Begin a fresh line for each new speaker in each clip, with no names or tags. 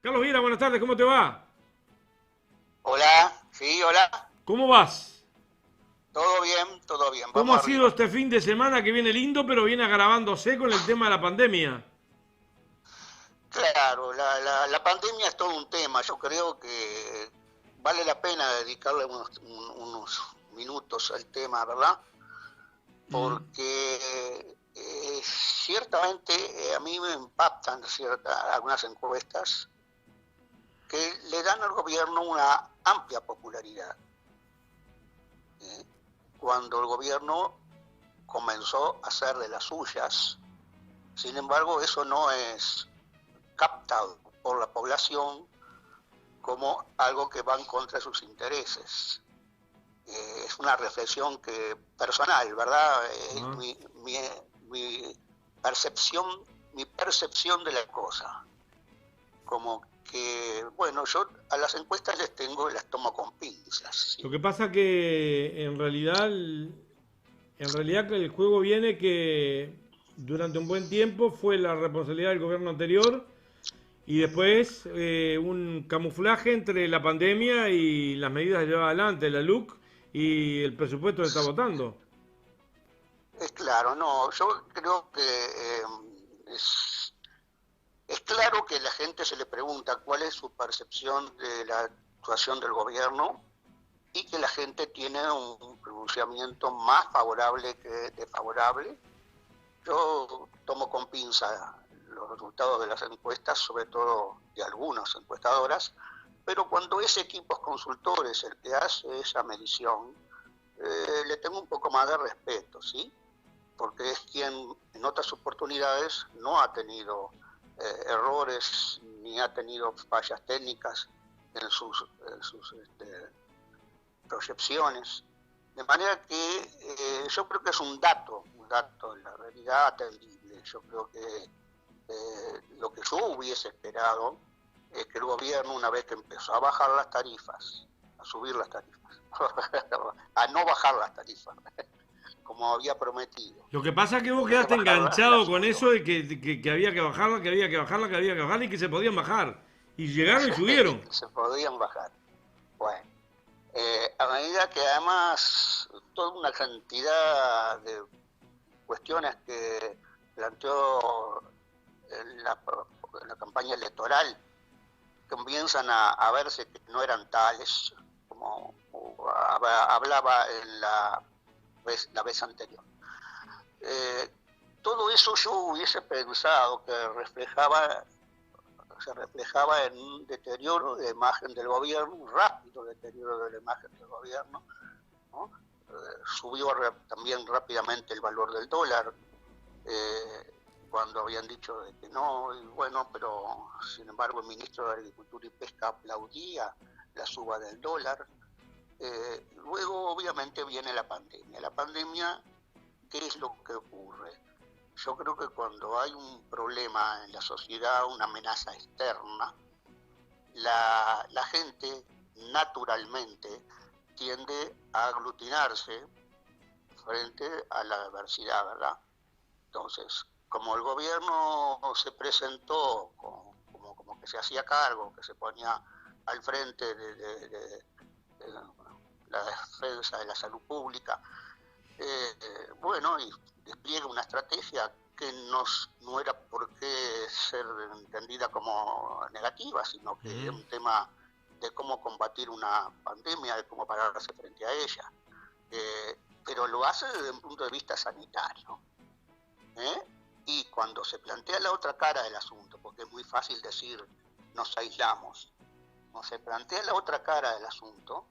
Carlos Viera, buenas tardes, ¿cómo te va?
Hola, sí, hola.
¿Cómo vas?
Todo bien,
¿Cómo ha
vamos
sido
arriba.
este fin de semana que viene lindo, pero viene agravándose con el tema de la pandemia?
Claro, la pandemia es todo un tema. Yo creo que vale la pena dedicarle unos minutos al tema, ¿verdad?
Mm.
Porque ciertamente a mí me impactan algunas encuestas que le dan al gobierno una amplia popularidad. ¿Eh? Cuando el gobierno comenzó a hacer de las suyas, sin embargo, eso no es captado por la población como algo que va en contra de sus intereses. Es una reflexión que personal, ¿verdad?
Ah.
Mi percepción, mi percepción de la cosa. Como que, bueno, yo a las encuestas las tomo con pinzas,
Lo
¿sí?
que pasa que en realidad que el juego viene que durante un buen tiempo fue la responsabilidad del gobierno anterior y después un camuflaje entre la pandemia y las medidas que llevaba adelante, la LUC y el presupuesto que está votando.
Es claro, no, yo creo que es, es claro que la gente se le pregunta cuál es su percepción de la actuación del gobierno y que la gente tiene un pronunciamiento más favorable que desfavorable. Yo tomo con pinza los resultados de las encuestas, sobre todo de algunas encuestadoras, pero cuando ese equipo consultor es el que hace esa medición, le tengo un poco más de respeto, ¿sí? Porque es quien en otras oportunidades no ha tenido errores ni ha tenido fallas técnicas en sus proyecciones. De manera que yo creo que es un dato en la realidad atendible. Yo creo que lo que yo hubiese esperado es que el gobierno, una vez que empezó a bajar las tarifas, a subir las tarifas, a no bajar las tarifas, como había prometido,
Lo que pasa es que
en
vos
vez de
quedaste
bajarlas,
enganchado
las
con
subió.
eso de que había que bajarla, que había que bajarla, que había que bajarla y que se podían bajar. Y llegaron y subieron.
Se podían bajar. Bueno, a medida que además toda una cantidad de cuestiones que planteó en la campaña electoral comienzan a verse que no eran tales como hablaba en la vez anterior. Eh, Todo eso yo hubiese pensado que se reflejaba en un deterioro de imagen del gobierno, un rápido deterioro de la imagen del gobierno, ¿no? Subió también rápidamente el valor del dólar, eh, cuando habían dicho de que no, y bueno, pero sin embargo el ministro de Agricultura y Pesca aplaudía la suba del dólar. Luego obviamente viene la pandemia. La pandemia, ¿qué es lo que ocurre? Yo creo que cuando hay un problema en la sociedad, una amenaza externa, la gente naturalmente tiende a aglutinarse frente a la adversidad, ¿verdad? Entonces, como el gobierno se presentó como que se hacía cargo, que se ponía al frente de la defensa de la salud pública, bueno, y despliega una estrategia que no era por qué ser entendida como negativa, sino que es
Ujú.
un tema de cómo combatir una pandemia, de cómo pararse frente a ella. Pero lo hace desde un punto de vista sanitario. ¿Eh? Y cuando se plantea la otra cara del asunto, porque es muy fácil decir nos aislamos, cuando se plantea la otra cara del asunto,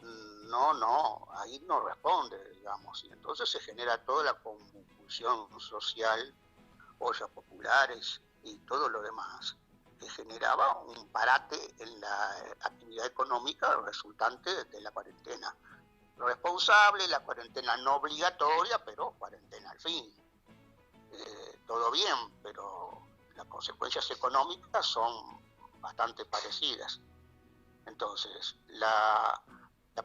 no, ahí no responde, digamos, y entonces se genera toda la convulsión social, ollas populares y todo lo demás, que generaba un parate en la actividad económica resultante de la cuarentena. Responsable, la cuarentena no obligatoria, pero cuarentena al fin. Todo bien, pero las consecuencias económicas son bastante parecidas. Entonces, la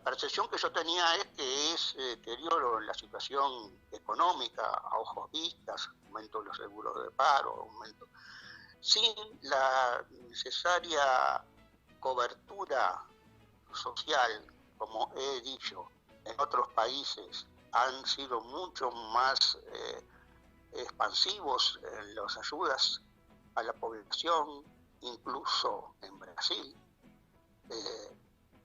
percepción que yo tenía es que es deterioro en la situación económica a ojos vistas, aumento de los seguros de paro, aumento. sin la necesaria cobertura social, como he dicho, en otros países han sido mucho más expansivos en las ayudas a la población, incluso en Brasil.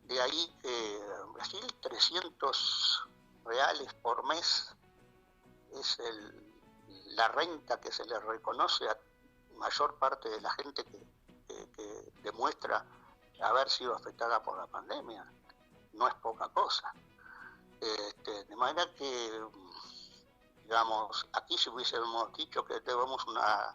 De ahí que en Brasil 300 reales por mes es la renta que se le reconoce a mayor parte de la gente que demuestra haber sido afectada por la pandemia. No es poca cosa. De manera que, digamos, aquí si hubiésemos dicho que tenemos una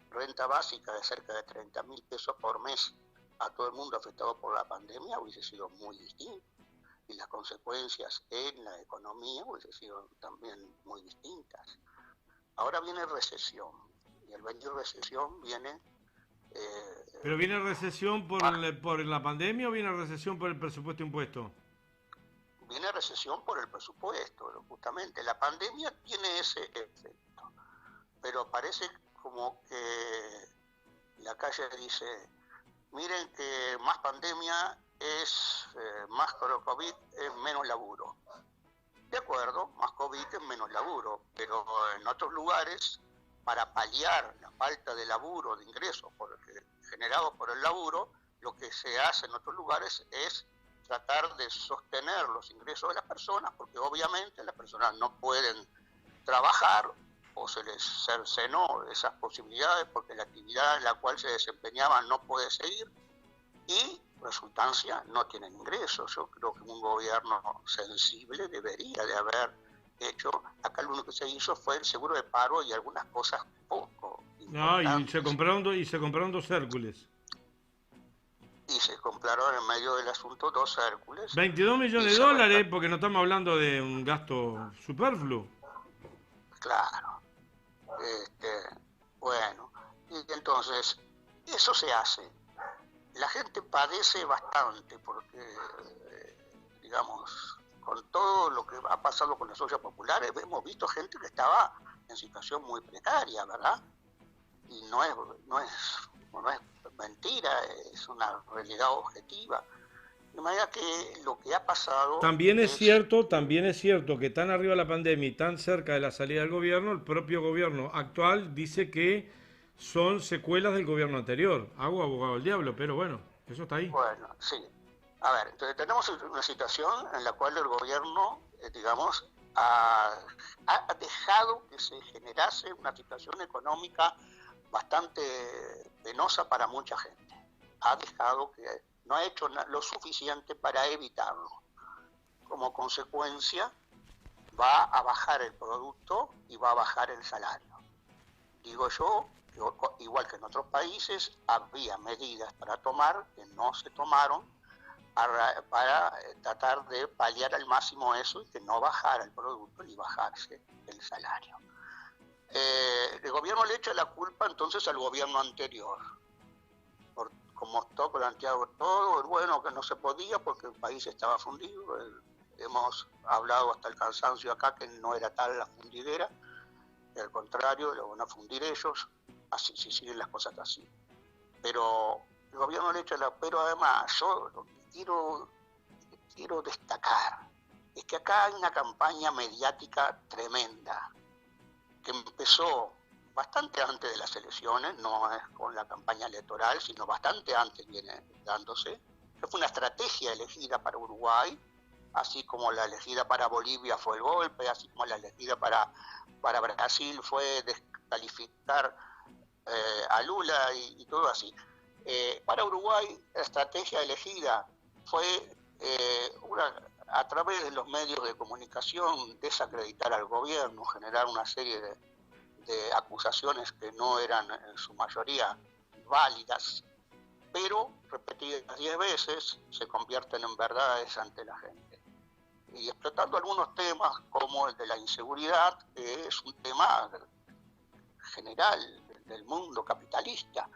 renta básica de cerca de 30.000 pesos por mes a todo el mundo afectado por la pandemia, hubiese sido muy distinto. Y las consecuencias en la economía hubiesen sido también muy distintas. Ahora viene recesión, y al venir recesión viene...
¿Pero viene recesión por la pandemia o viene recesión por el presupuesto impuesto?
Viene recesión por el presupuesto, justamente. La pandemia tiene ese efecto, pero parece como que la calle dice, miren que más pandemia es más COVID, es menos laburo. De acuerdo, más COVID es menos laburo, pero en otros lugares, para paliar la falta de laburo, de ingresos generados por el laburo, lo que se hace en otros lugares es tratar de sostener los ingresos de las personas, porque obviamente las personas no pueden trabajar o se les cercenó esas posibilidades porque la actividad en la cual se desempeñaban no puede seguir y resultancia no tienen ingresos. Yo creo que un gobierno sensible debería de haber hecho, acá lo único que se hizo fue el seguro de paro y algunas cosas poco importantes.
No, y se compraron dos Hércules.
Y se compraron en medio del asunto dos Hércules.
22 millones de dólares, porque no estamos hablando de un gasto superfluo.
Claro. Bueno, y entonces, eso se hace. La gente padece bastante porque, digamos, con todo lo que ha pasado con las ollas populares, hemos visto gente que estaba en situación muy precaria, ¿verdad? Y no es mentira, es una realidad objetiva. De manera que lo que ha pasado...
También es cierto que tan arriba la pandemia y tan cerca de la salida del gobierno, el propio gobierno actual dice que son secuelas del gobierno anterior. Hago abogado del diablo, pero bueno, eso está ahí.
Bueno, sí. A ver, entonces tenemos una situación en la cual el gobierno, digamos, ha dejado que se generase una situación económica bastante penosa para mucha gente. Ha dejado que no ha hecho lo suficiente para evitarlo. Como consecuencia, va a bajar el producto y va a bajar el salario. Digo yo, igual que en otros países, había medidas para tomar que no se tomaron para tratar de paliar al máximo eso y que no bajara el producto ni bajarse el salario. El gobierno le echa la culpa entonces al gobierno anterior, como está planteado todo, bueno, que no se podía porque el país estaba fundido. Hemos hablado hasta el cansancio acá que no era tal la fundidera, que al contrario, lo van a fundir ellos, así si siguen las cosas así. Pero el gobierno le echa la... Pero además, yo lo que quiero destacar es que acá hay una campaña mediática tremenda, que empezó bastante antes de las elecciones, no es con la campaña electoral, sino bastante antes viene dándose, que fue una estrategia elegida para Uruguay, así como la elegida para Bolivia fue el golpe, así como la elegida para Brasil fue descalificar a Lula y todo así. Para Uruguay, la estrategia elegida fue a través de los medios de comunicación desacreditar al gobierno, generar una serie de acusaciones que no eran en su mayoría válidas, pero repetidas 10 veces se convierten en verdades ante la gente. Y explotando algunos temas como el de la inseguridad, que es un tema general del mundo capitalista,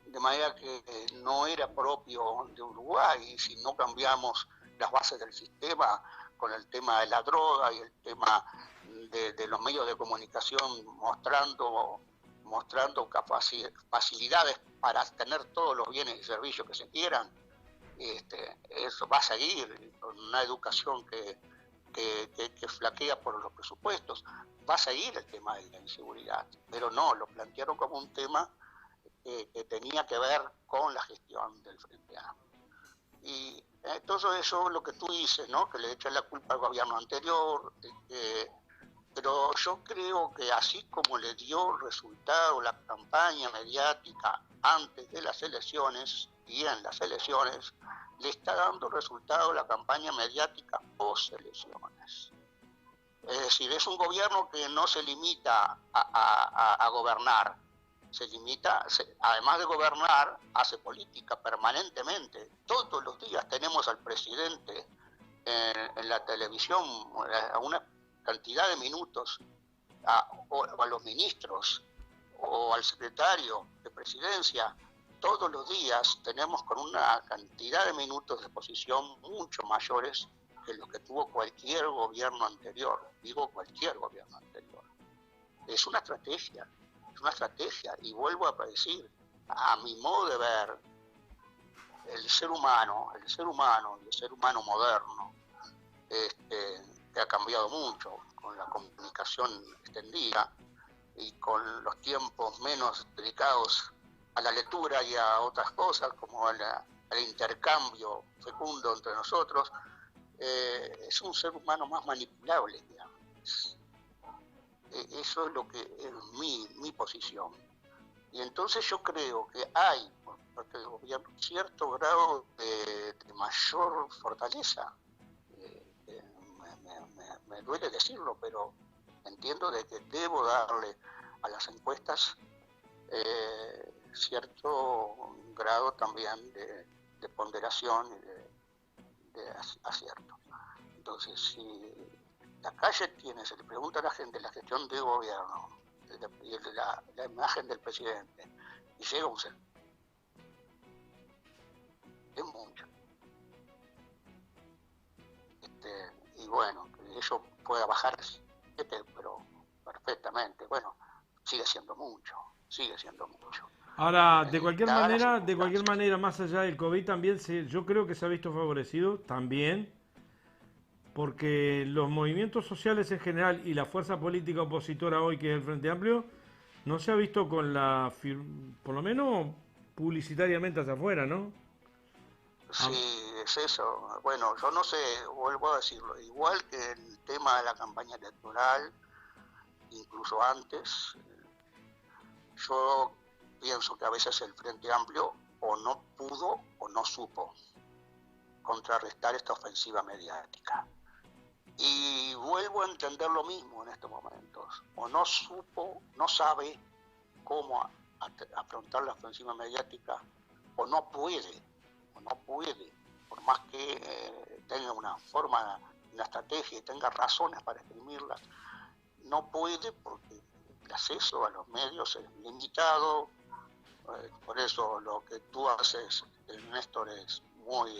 de manera que no era propio de Uruguay, y si no cambiamos las bases del sistema con el tema de la droga y el tema de los medios de comunicación mostrando mostrando facilidades para tener todos los bienes y servicios que se quieran, eso va a seguir con una educación que flaquea por los presupuestos, va a seguir el tema de la inseguridad, pero no, lo plantearon como un tema que tenía que ver con la gestión del Frente Amplio. Y todo eso, lo que tú dices, ¿no? Que le echan la culpa al gobierno anterior, pero yo creo que así como le dio resultado la campaña mediática antes de las elecciones y en las elecciones, le está dando resultado la campaña mediática post elecciones. Es decir, es un gobierno que no se limita a gobernar, se limita, además de gobernar, hace política permanentemente. Todos los días tenemos al presidente en la televisión a una cantidad de minutos, o a los ministros o al secretario de presidencia. Todos los días tenemos con una cantidad de minutos de exposición mucho mayores que los que tuvo cualquier gobierno anterior. Digo cualquier gobierno anterior. Es una estrategia, y vuelvo a decir, a mi modo de ver, el ser humano moderno, que ha cambiado mucho con la comunicación extendida y con los tiempos menos dedicados a la lectura y a otras cosas como al intercambio fecundo entre nosotros, es un ser humano más manipulable, digamos. Eso es lo que es mi posición. Y entonces yo creo que hay por parte del gobierno cierto grado de mayor fortaleza. Me duele decirlo, pero entiendo de que debo darle a las encuestas cierto grado también de ponderación y de acierto. Entonces, si la calle se le pregunta a la gente la gestión de gobierno y la imagen del presidente, y llega un ser, es mucho. Y bueno, que eso pueda bajar 7, pero perfectamente, bueno, sigue siendo mucho.
Ahora, de cualquier manera, más allá del COVID también, yo creo que se ha visto favorecido también, porque los movimientos sociales en general y la fuerza política opositora hoy, que es el Frente Amplio, no se ha visto con por lo menos publicitariamente hacia afuera, ¿no?
Sí, es eso. Bueno, yo no sé, vuelvo a decirlo, igual que el tema de la campaña electoral, incluso antes, yo pienso que a veces el Frente Amplio o no pudo o no supo contrarrestar esta ofensiva mediática. Y vuelvo a entender lo mismo en estos momentos. O no sabe cómo afrontar la ofensiva mediática, o no puede, por más que tenga una forma, una estrategia y tenga razones para exprimirla, no puede porque el acceso a los medios es limitado. Por eso lo que tú haces, Néstor, es muy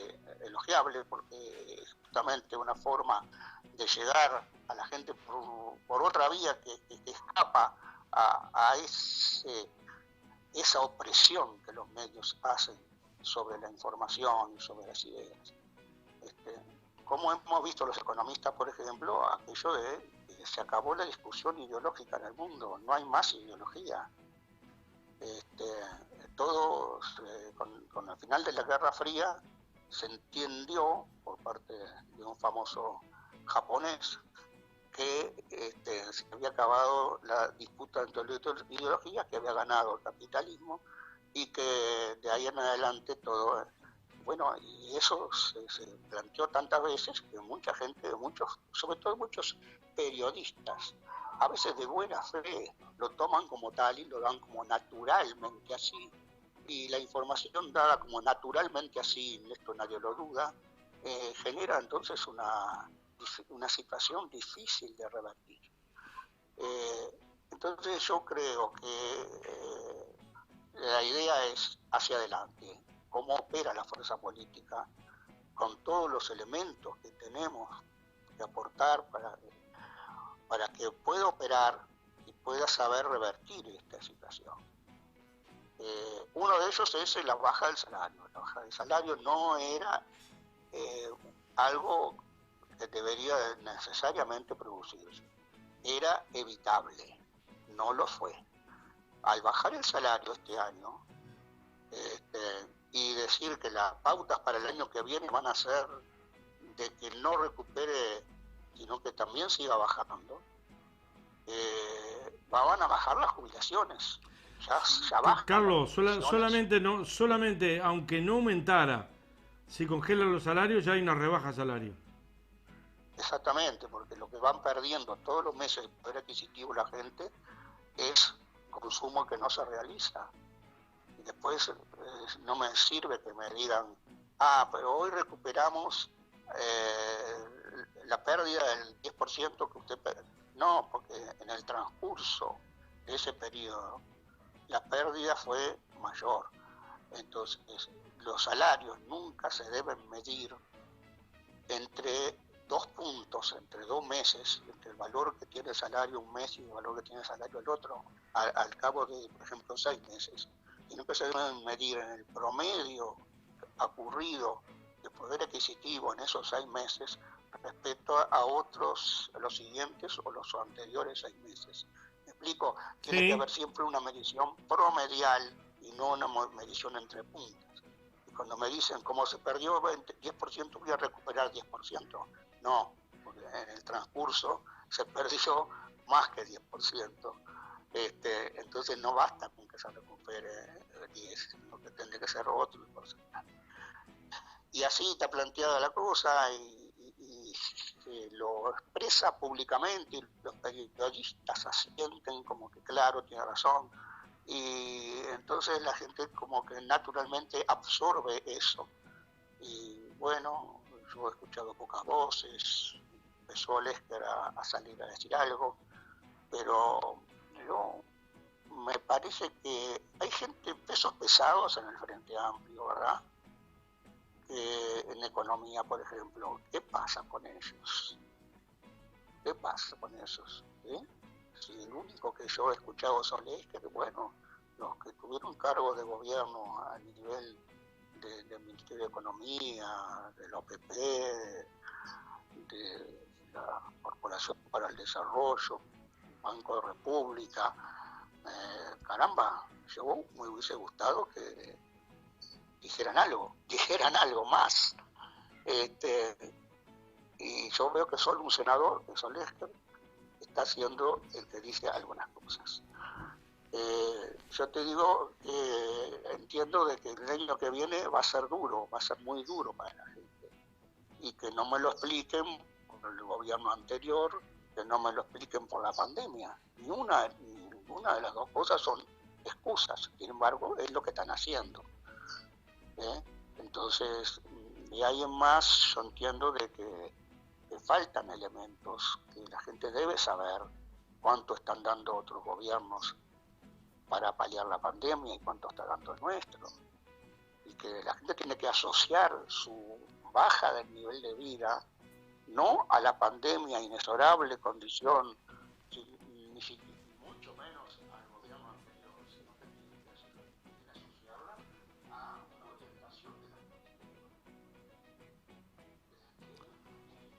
elogiable, porque es justamente una forma de llegar a la gente por otra vía que escapa a esa opresión que los medios hacen sobre la información y sobre las ideas. Como hemos visto los economistas, por ejemplo, aquello de que se acabó la discusión ideológica en el mundo, no hay más ideología. Todos, con el final de la Guerra Fría, se entendió por parte de un famoso japonés que se había acabado la disputa entre ideologías, que había ganado el capitalismo y que de ahí en adelante todo. Bueno, y eso se planteó tantas veces que mucha gente, sobre todo muchos periodistas, a veces de buena fe, lo toman como tal y lo dan como naturalmente así. Y la información dada como naturalmente así, esto nadie lo duda, genera entonces una situación difícil de rebatir. Entonces yo creo que la idea es hacia adelante, cómo opera la fuerza política, con todos los elementos que tenemos que aportar para que pueda operar y pueda saber revertir esta situación. Uno de ellos es la baja del salario. La baja del salario no era algo que debería necesariamente producirse. Era evitable, no lo fue. Al bajar el salario este año y decir que las pautas para el año que viene van a ser de que no recupere, sino que también siga bajando, van a bajar las jubilaciones. Ya bajan.
Carlos, solamente aunque no aumentara, si congelan los salarios ya hay una rebaja de salario.
Exactamente, porque lo que van perdiendo todos los meses de poder adquisitivo la gente es consumo que no se realiza. Y después no me sirve que me digan, pero hoy recuperamos la pérdida del 10% que usted perdió. No, porque en el transcurso de ese periodo la pérdida fue mayor. Entonces, los salarios nunca se deben medir entre 2 puntos, entre 2 meses, entre el valor que tiene el salario un mes y el valor que tiene el salario el otro, al cabo de, por ejemplo, 6 meses, sino que se deben medir en el promedio ocurrido de poder adquisitivo en esos 6 meses respecto a los siguientes o los anteriores 6 meses. ¿Me explico? Tiene que haber siempre una medición promedial y no una medición entre puntas. Y cuando me dicen, como se perdió 10%, voy a recuperar 10%. No, porque en el transcurso se perdió más que 10%. Entonces no basta con que se recupere 10, sino que tendría que ser otro porcentaje. Y así está planteada la cosa y lo expresa públicamente y los periodistas asienten como que claro, tiene razón. Y entonces la gente como que naturalmente absorbe eso. Y bueno, yo he escuchado pocas voces, empezó Lester a salir a decir algo, pero me parece que hay gente, pesos pesados en el Frente Amplio, ¿verdad? En economía, por ejemplo, ¿qué pasa con ellos? ¿Qué pasa con esos? Si el único que yo he escuchado son Lester, bueno, los que tuvieron cargo de gobierno a nivel del Ministerio de Economía, de la OPP, de la Corporación para el Desarrollo, Banco de República, caramba, yo me hubiese gustado que dijeran algo más. Y yo veo que solo un senador, que es Lester, está siendo el que dice algunas cosas. Yo te digo que entiendo de que el año que viene va a ser duro, va a ser muy duro para la gente. Y que no me lo expliquen por el gobierno anterior, que no me lo expliquen por la pandemia. Ninguna de las dos cosas son excusas, sin embargo, es lo que están haciendo. Entonces, y ahí en más, yo entiendo de que faltan elementos, que la gente debe saber cuánto están dando otros gobiernos para paliar la pandemia y cuánto está dando el nuestro. Y que la gente tiene que asociar su baja del nivel de vida no a la pandemia, inexorable condición, ni mucho menos al gobierno anterior, sino que tiene que asociarla a una orientación de la política,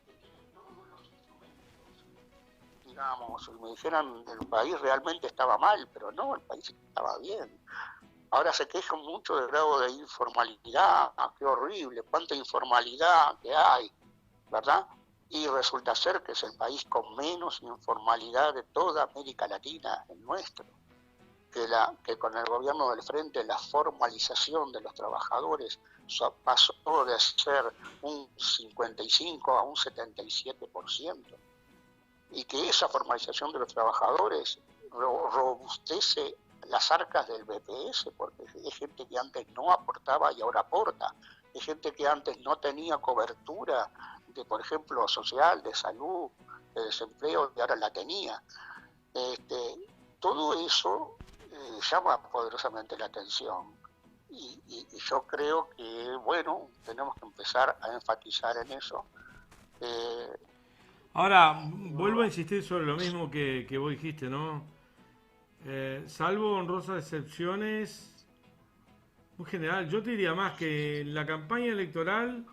que tiene todos los instrumentos. Digamos, si me dijeran el país realmente estaba mal, pero no, el país estaba bien. Ahora se quejan mucho del grado de informalidad, qué horrible, cuánta informalidad que hay, ¿verdad? Y resulta ser que es el país con menos informalidad de toda América Latina, el nuestro. Que con el gobierno del Frente la formalización de los trabajadores pasó de ser un 55 a un 77%. Y que esa formalización de los trabajadores robustece las arcas del BPS, porque es gente que antes no aportaba y ahora aporta, es gente que antes no tenía cobertura de, por ejemplo, social, de salud, de desempleo, y ahora la tenía. Todo eso llama poderosamente la atención. Y yo creo que, bueno, tenemos que empezar a enfatizar en eso.
Ahora, vuelvo a insistir sobre lo mismo que vos dijiste, ¿no? Salvo honrosas excepciones, en general, yo te diría más que en la campaña electoral,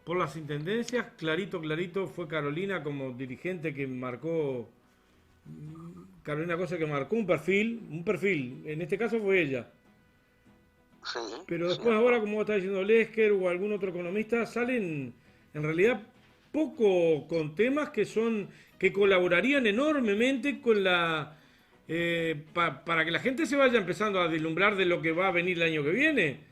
por las intendencias, clarito, clarito, fue Carolina como dirigente que marcó, Carolina Cosa que marcó un perfil, en este caso fue ella.
Sí,
Pero después ahora,
cierto.
como está diciendo Lesker o algún otro economista, salen en realidad poco con temas que colaborarían enormemente con para que la gente se vaya empezando a vislumbrar de lo que va a venir el año que viene.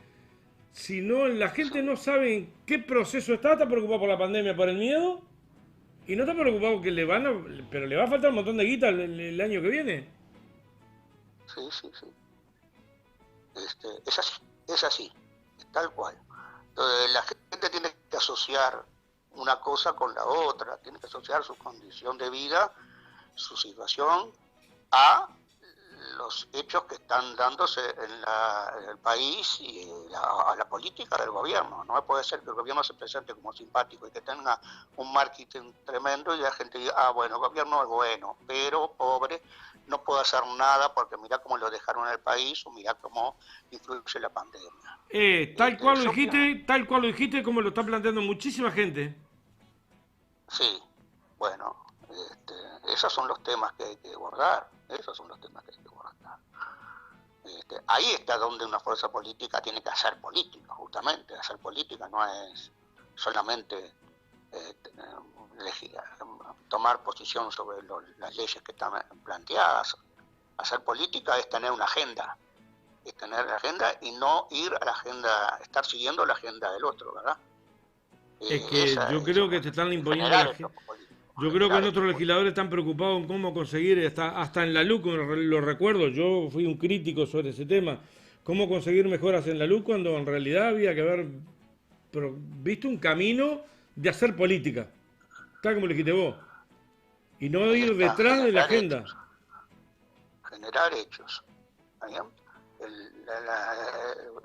Si no, la
Sí,
gente no sabe en qué proceso está preocupado por la pandemia, por el miedo, y no está preocupado que pero le va a faltar un montón de guita el año que viene.
sí, sí, sí. Es así, tal cual. Entonces, la gente tiene que asociar una cosa con la otra, tiene que asociar su condición de vida, su situación, a los hechos que están dándose en el país y a la política del gobierno. No puede ser que el gobierno se presente como simpático y que tenga un marketing tremendo y la gente diga, ah, bueno, el gobierno es bueno, pero pobre, no puede hacer nada porque mira cómo lo dejaron en el país o mira cómo influye la pandemia. Yo pienso,
Tal cual lo dijiste, como lo está planteando muchísima gente.
sí, bueno, esos son los temas que hay que abordar, esos son los temas que hay que abordar. Ahí está donde una fuerza política tiene que hacer política, justamente. Hacer política no es solamente tomar posición sobre las leyes que están planteadas. Hacer política es tener una agenda, y no ir a la agenda, estar siguiendo la agenda del otro, ¿verdad?
Es que yo creo que te están imponiendo
Generar
la
hechos
gente.
políticos,
Yo creo que
generar
nuestros
hechos políticos.
legisladores están preocupados en cómo conseguir, hasta en la LUC, lo recuerdo, yo fui un crítico sobre ese tema, cómo conseguir mejoras en la LUC cuando en realidad había que haber visto un camino de hacer política, tal como lo dijiste vos, y no
Ahí
ir
está,
detrás de la agenda.
generar hechos. ¿Bien?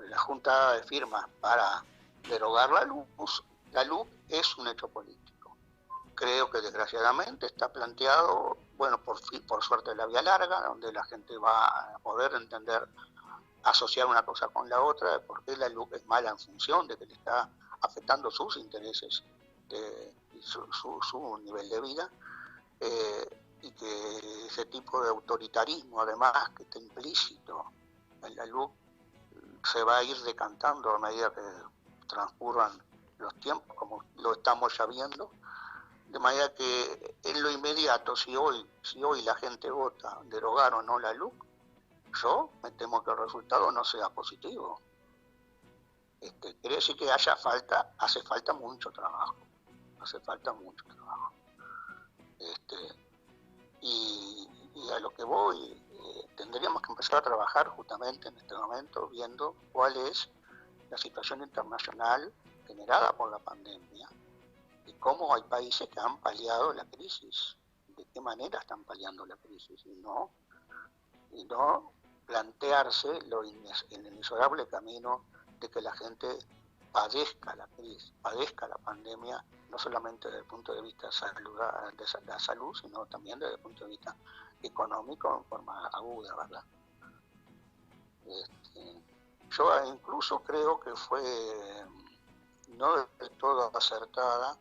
La junta de firmas para derogar la luz es un hecho político. Creo que desgraciadamente está planteado, bueno, por suerte la vía larga, donde la gente va a poder entender, asociar una cosa con la otra, de por qué la luz es mala en función de que le está afectando sus intereses y su nivel de vida. Y que ese tipo de autoritarismo, además, que está implícito en la luz, se va a ir decantando a medida que transcurran los tiempos, como lo estamos ya viendo, de manera que en lo inmediato, si hoy la gente vota derogar o no la luz, yo me temo que el resultado no sea positivo. Quiere decir que hace falta mucho trabajo, y a lo que voy, tendríamos que empezar a trabajar justamente en este momento viendo cuál es la situación internacional generada por la pandemia y cómo hay países que han paliado la crisis, de qué manera están paliando la crisis y no plantearse el inexorable camino de que la gente padezca la crisis, padezca la pandemia, no solamente desde el punto de vista de la salud, sino también desde el punto de vista económico en forma aguda, ¿verdad? Yo incluso creo que fue no del todo acertada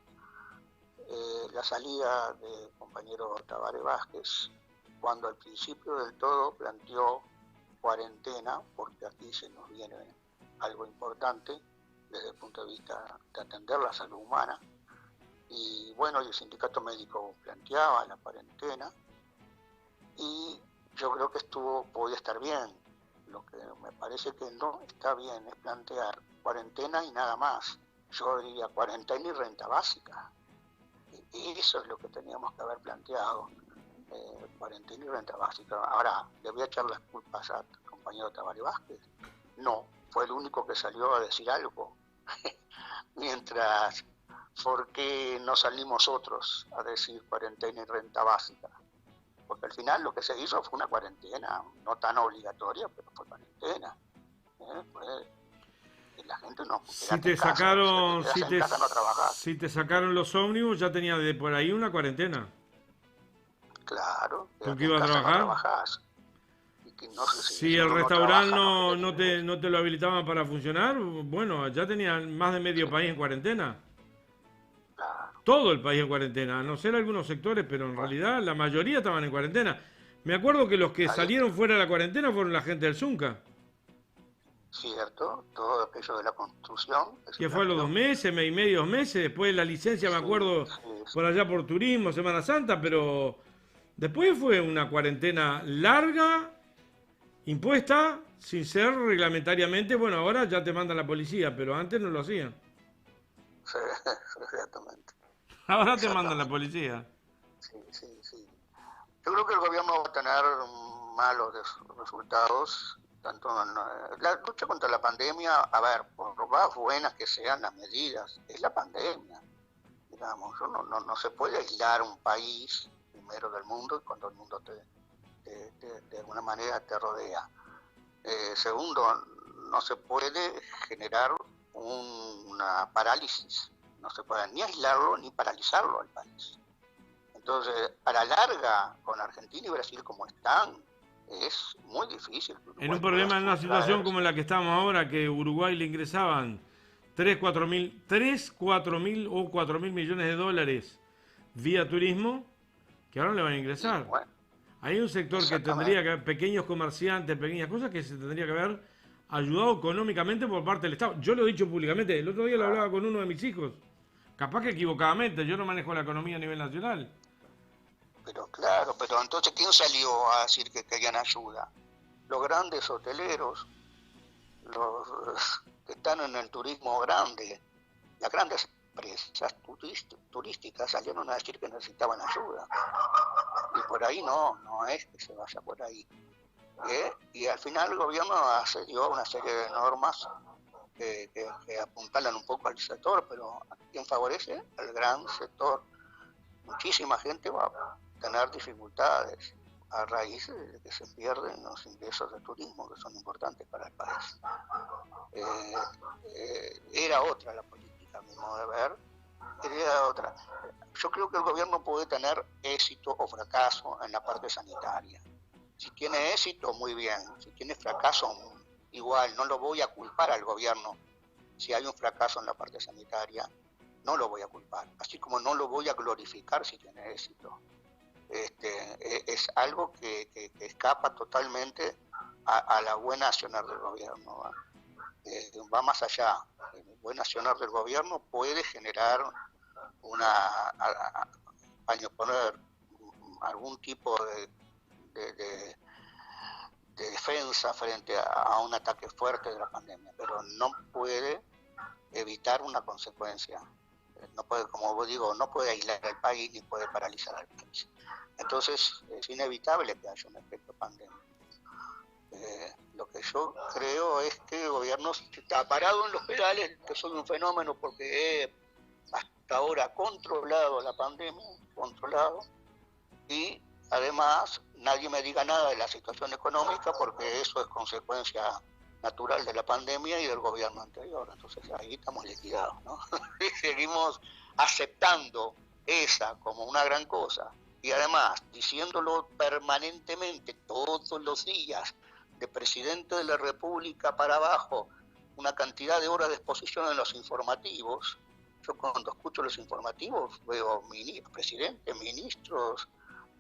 la salida del compañero Tabaré Vázquez, cuando al principio del todo planteó cuarentena, porque aquí se nos viene algo importante desde el punto de vista de atender la salud humana, y bueno, el sindicato médico planteaba la cuarentena, y yo creo que podía estar bien. Lo que me parece que no está bien es plantear cuarentena y nada más. Yo diría cuarentena y renta básica. Eso es lo que teníamos que haber planteado, cuarentena y renta básica. Ahora, ¿le voy a echar las culpas al compañero Tabaré Vázquez? No, fue el único que salió a decir algo. Mientras, ¿por qué no salimos otros a decir cuarentena y renta básica? Porque al final lo que se hizo fue una cuarentena, no tan obligatoria, pero fue cuarentena. La gente no, quédate en casa, si te quedas en casa no trabajás.
Si te sacaron los ómnibus, ya tenía de por ahí una cuarentena.
Claro,
¿Con qué
quédate en
iba a
casa no
trabajar?
trabajás. que no sé
Si
si
el
uno no
restaurante
trabaja, no
no te lo habilitaban para funcionar, bueno, ya tenían más de medio país en cuarentena.
claro,
Todo el país en cuarentena, a no ser algunos sectores, pero en
bueno,
realidad la mayoría estaban en cuarentena. Me acuerdo que los que
ahí está,
salieron fuera de la cuarentena fueron la gente del Zunca,
cierto, todo aquello de la construcción que se
que fue a los dos
planteó,
meses, mes y medio, 2 meses, después la licencia, me
sí,
acuerdo,
sí,
por
sí,
allá por turismo, Semana Santa, pero después fue una cuarentena larga, impuesta, sin ser reglamentariamente, bueno, ahora ya te mandan la policía, pero antes no lo hacían.
sí, exactamente,
Ahora te mandan la
exactamente,
policía.
sí, sí, sí. Yo creo que el gobierno va a tener malos resultados, tanto en la lucha contra la pandemia, a ver, por más buenas que sean las medidas, es la pandemia, digamos, no se puede aislar un país, primero del mundo, cuando el mundo de alguna manera te rodea. Segundo, no se puede generar una parálisis, no se puede ni aislarlo ni paralizarlo al país. Entonces, a la larga, con Argentina y Brasil como están, es muy difícil que
En un
Uruguay pueda
problema, en una situación como
sustraerse.
la que estamos ahora, que Uruguay le ingresaban 4 mil o 4 mil millones de dólares vía turismo, que ahora le van a
Y
ingresar.
bueno,
Hay un sector que tendría
exactamente.
que, pequeños comerciantes, pequeñas cosas, que se tendría que haber ayudado económicamente por parte del Estado. Yo lo he dicho públicamente, el otro día lo hablaba
Claro,
con uno de mis hijos, capaz que equivocadamente, yo no manejo la economía a nivel nacional.
pero claro, pero entonces, ¿quién salió a decir que querían ayuda? Los grandes hoteleros, los que están en el turismo grande, las grandes empresas turísticas salieron a decir que necesitaban ayuda. Y por ahí no es que se vaya por ahí. Y al final el gobierno accedió a una serie de normas que apuntalan un poco al sector, pero ¿a quién favorece? Al gran sector. Muchísima gente va a tener dificultades a raíz de que se pierden los ingresos de turismo, que son importantes para el país. Eh, era otra la política, a mi modo de ver, era otra. Yo creo que el gobierno puede tener éxito o fracaso en la parte sanitaria. Si tiene éxito, muy bien. Si tiene fracaso, igual, no lo voy a culpar al gobierno. Si hay un fracaso en la parte sanitaria, no lo voy a culpar. Así como no lo voy a glorificar si tiene éxito. Es algo que escapa totalmente a la buena accionar del gobierno. Va más allá. El buen accionar del gobierno puede generar poner algún tipo de defensa frente a un ataque fuerte de la pandemia, pero no puede evitar una consecuencia. No puede, como vos digo, no puede aislar al país ni puede paralizar al país. Entonces es inevitable que haya un efecto pandemia. Lo que yo creo es que el gobierno está parado en los pedales, que son un fenómeno porque he hasta ahora controlado la pandemia, controlado, y además nadie me diga nada de la situación económica porque eso es consecuencia natural de la pandemia y del gobierno anterior. Entonces ahí estamos liquidados, ¿no? Y seguimos aceptando esa como una gran cosa y además diciéndolo permanentemente todos los días, de presidente de la República para abajo, una cantidad de horas de exposición en los informativos. Yo cuando escucho los informativos veo presidentes, ministros,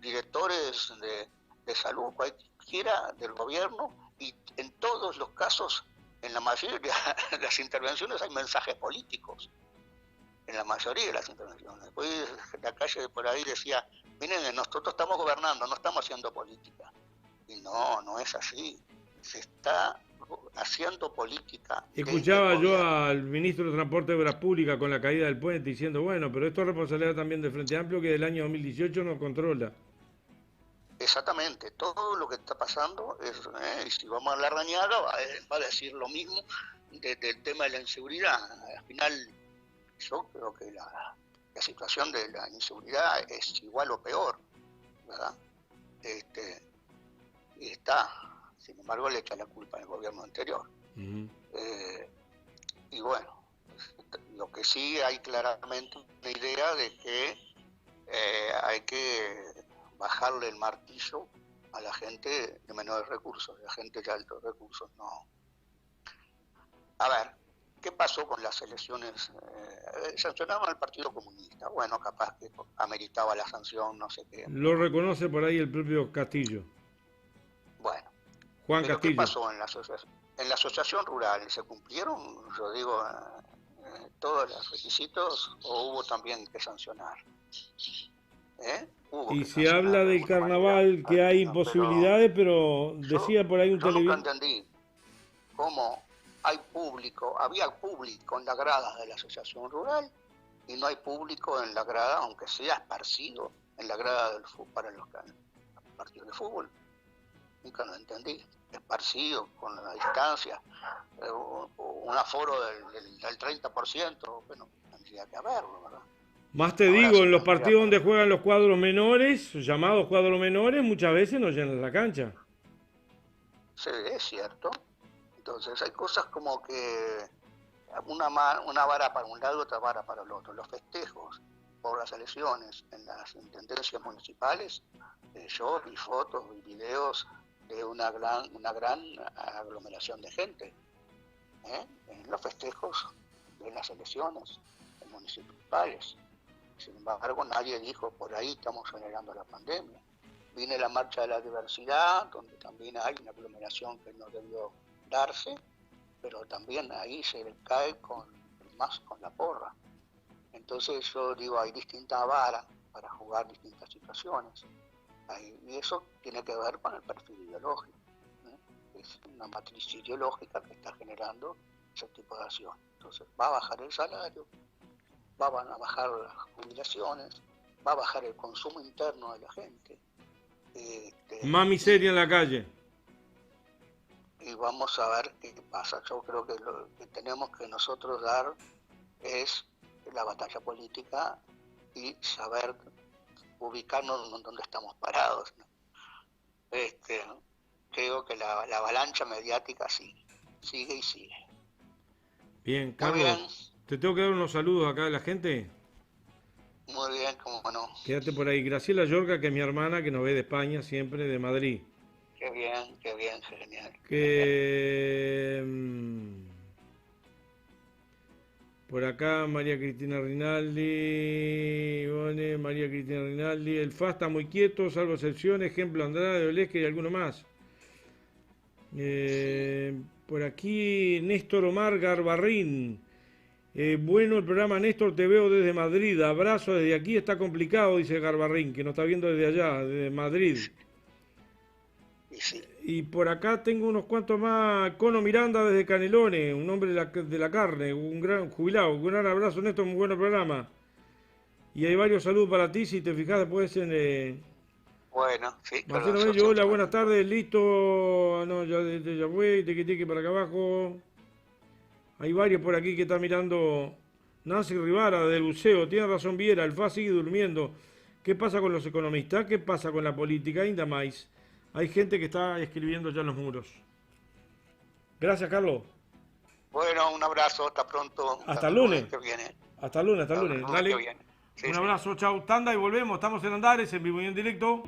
directores de salud, cualquiera del gobierno, y en todos los casos, en la mayoría de las intervenciones hay mensajes políticos, en la mayoría de las intervenciones. Después la calle de por ahí decía, miren, nosotros estamos gobernando, no estamos haciendo política. Y no es así. Se está haciendo política desde el
Escuchaba yo
gobierno.
al ministro de Transporte de Obras Públicas con la caída del puente diciendo, bueno, pero esto es responsabilidad también del Frente Amplio que del año 2018 no controla.
Exactamente, todo lo que está pasando es, y si vamos a hablar de Añaga, va a decir lo mismo del tema de la inseguridad. Al final, yo creo que la situación de la inseguridad es igual o peor, ¿verdad? Y está, sin embargo, le echa la culpa al gobierno anterior. Y bueno, lo que sí hay claramente una idea de que hay que bajarle el martillo a la gente de menores recursos, a la gente de altos recursos no. A ver, ¿qué pasó con las elecciones? Sancionaron al Partido Comunista. Bueno, capaz que ameritaba la sanción, no sé qué.
Lo reconoce por ahí el propio Castillo,
Bueno,
Juan
pero ¿qué
Castillo.
pasó en la asociación? En la asociación rural, ¿se cumplieron, yo digo, todos los requisitos o hubo también que sancionar? Hubo
Y
que
se
sancionar
habla
de
del
alguna manera
carnaval, que hay
alguna, pero
imposibilidades, pero
yo,
decía por ahí un
yo nunca
televidente.
entendí cómo había público en la grada de la asociación rural y no hay público en la grada, aunque sea esparcido, en la grada del fútbol, para los partidos de fútbol. Nunca lo entendí. Esparcido, con la distancia, un aforo del 30%, bueno, tendría que haberlo, ¿verdad?
Más te
Ahora
digo,
se
en los
tendría
partidos
que...
donde juegan los cuadros menores, llamados cuadros menores, muchas veces no llenan la cancha.
Sí, es cierto. Entonces hay cosas como que una vara para un lado y otra vara para el otro. Los festejos por las elecciones en las intendencias municipales, yo vi fotos y videos de una gran aglomeración de gente en los festejos de las elecciones municipales. Sin embargo, nadie dijo, por ahí estamos generando la pandemia. Viene la marcha de la diversidad, donde también hay una aglomeración que no debió darse, pero también ahí se cae más con la porra. Entonces yo digo, hay distintas varas para jugar distintas situaciones. Y eso tiene que ver con el perfil ideológico. Es una matriz ideológica que está generando ese tipo de acción. Entonces va a bajar el salario, van a bajar las jubilaciones, va a bajar el consumo interno de la gente.
Más miseria en la calle.
Y vamos a ver qué pasa. Yo creo que lo que tenemos que nosotros dar es la batalla política y saber ubicarnos donde estamos parados, ¿no? Creo que la avalancha mediática sigue y sigue.
Bien, Carlos,
bien.
te tengo que dar unos saludos acá de la gente.
Muy bien, cómo no.
Quédate por ahí. Graciela Yorca, que es mi hermana, que nos ve de España siempre, de Madrid.
Qué bien, genial.
Que por acá María Cristina Rinaldi, María Cristina Rinaldi, el FA está muy quieto, salvo excepción, ejemplo Andrade, Olesker y alguno más. Por aquí Néstor Omar Garbarrín. Bueno el programa, Néstor, te veo desde Madrid, abrazo desde aquí, está complicado, dice Garbarrín, que nos está viendo desde allá, desde Madrid.
Sí.
Y por acá tengo unos cuantos más. Cono Miranda desde Canelones, un hombre de la carne, un gran jubilado. Un gran abrazo, Néstor, muy buen programa. Y hay varios saludos para ti, si te fijas después en...
Bueno, sí.
Marcelo Bello, hola, buenas tardes, listo. No, ya fue, teque para acá abajo. Hay varios por aquí que están mirando. Nancy Rivara del Buceo, tiene razón Viera, el FA sigue durmiendo. ¿Qué pasa con los economistas? ¿Qué pasa con la política? Ainda más. Hay gente que está escribiendo ya en los muros. Gracias, Carlos.
Bueno, un abrazo, hasta pronto.
Hasta el lunes.
Que viene.
Hasta el lunes. Dale.
Que viene. Sí,
un abrazo, chau. Tanda y volvemos. Estamos en Andares, en vivo y en directo.